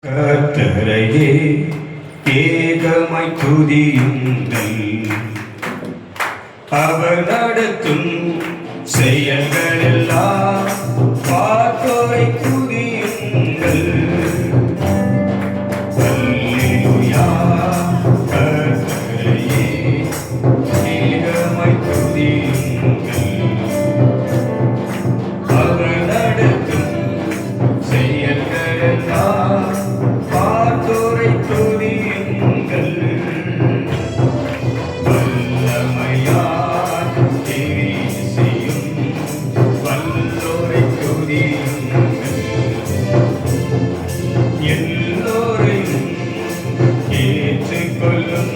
கர்த்தரையே ஏகமாய் துதியுங்கள். அவர் நடத்தும் செயல்கள் எல்லாம் பார்த்தோரை துதியுங்கள். அல்லேலூயா. கர்த்தரையே ஏகமாய் துதியுங்கள். அவர் நடத்தும் செயல்கள் எல்லாம் பார்த்தோரை துதியுங்கள். வல்லமையால் கிரியை செய்யும் வல்லோரை துதியுங்கள். எல்லோரையும் ஏற்றுக்கொள்ளும்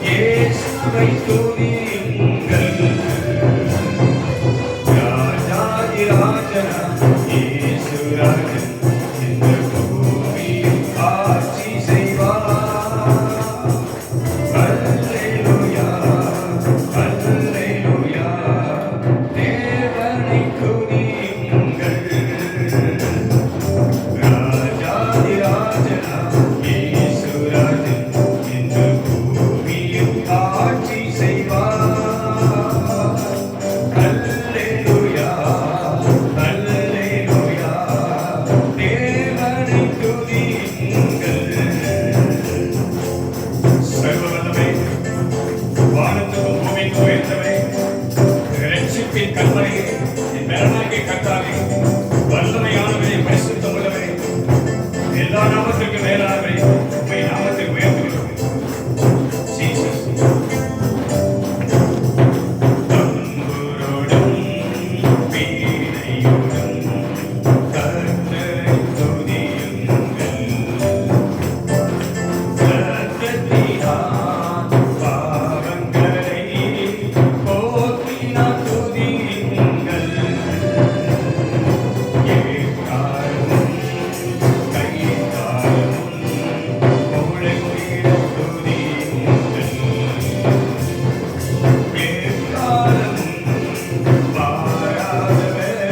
இயேசுவை துதியுங்கள். ராஜாதி ராஜனா இயேசு ராஜன் இந்த பூமியில் ஆட்சி செய்வார். அல்லேலூயா, அல்லேலூயா. தேவனை துதியுங்கள். ராஜாதி ராஜனா இயேசு ராஜன் இந்த பூமியில் ஆட்சி செய்வார். அல்லேலூயா, அல்லேலூயா. தேவனை துதியுங்கள். சர்வ வல்லமை, வானத்துக்கும் பூமிக்கும் உயர்ந்தவரே, இரட்சிப்பின் கண்மலையே, என் பெறனாகிய கர்த்தாவே, வல்லமையானவரே, பரிசுத்தம் உள்ளவரே, எல்லா நாமத்திற்கும் மேலானவரே, உம்மை நாமத்தில் உயர்த்துகிறோம். ஜீசஸ். தம்புரோடும் வீணையோடும் கர்த்தரை துதியுங்கள். இரத்தத்தினால் பாவங்களை போக்கினார் துதியுங்கள். எக்காலமும் கைக்காலமும் முழங்கிடத் துதியுங்கள். எக்காலமும் மாறாதவர்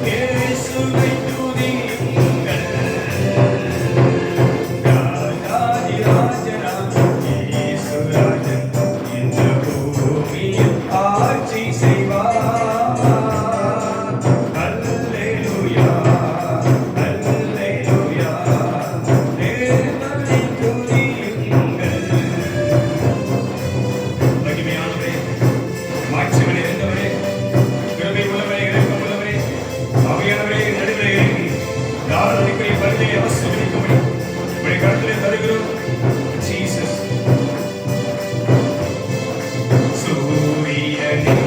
இயேசுவை துதியுங்கள். ராஜாதி ராஜனா இயேசு ராஜன் இந்த பூமியில் ஆட்சி செய்வார். அல்லேலூயா, அல்லேலூயா. தேவனை துதியுங்கள். மகிமையானவரே, மாட்சிமை நிறைந்தவரே, கிருபை உள்ளவரே, இரக்கம் உள்ளவரே, ஆவியானவரே, நடுவிலே இறங்கி தாராளத்திற்குரிய பரிதையை ஆசீர்வதிக்கும்படி உம்முடைய கரத்திலே தருகிறோம். ஜீசஸ். சூரியனே,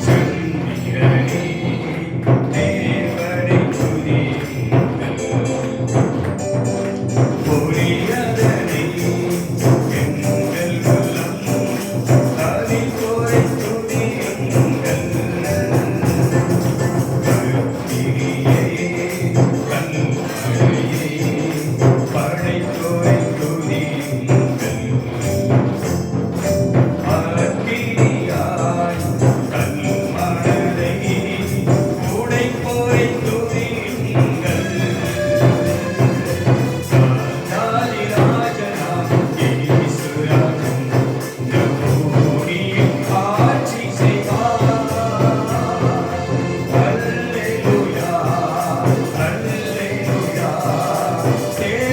சந்திரனே, தேவனை துதியுங்கள். பொறியதனை எங்கள் உள்ளம் தரித்தோரை துதியுங்கள். கர்த்தரையே, கண்மலையே, படைத்தோரை துதியுங்கள். அக்கினியாய் கல்மழலை உடைப்போரை துதியுங்கள். ராஜாதி ராஜனா இயேசு ராஜன் இந்த பூமியில் ஆட்சி செய்வார். அல்லேலூயா, அல்லேலூயா. தேவனை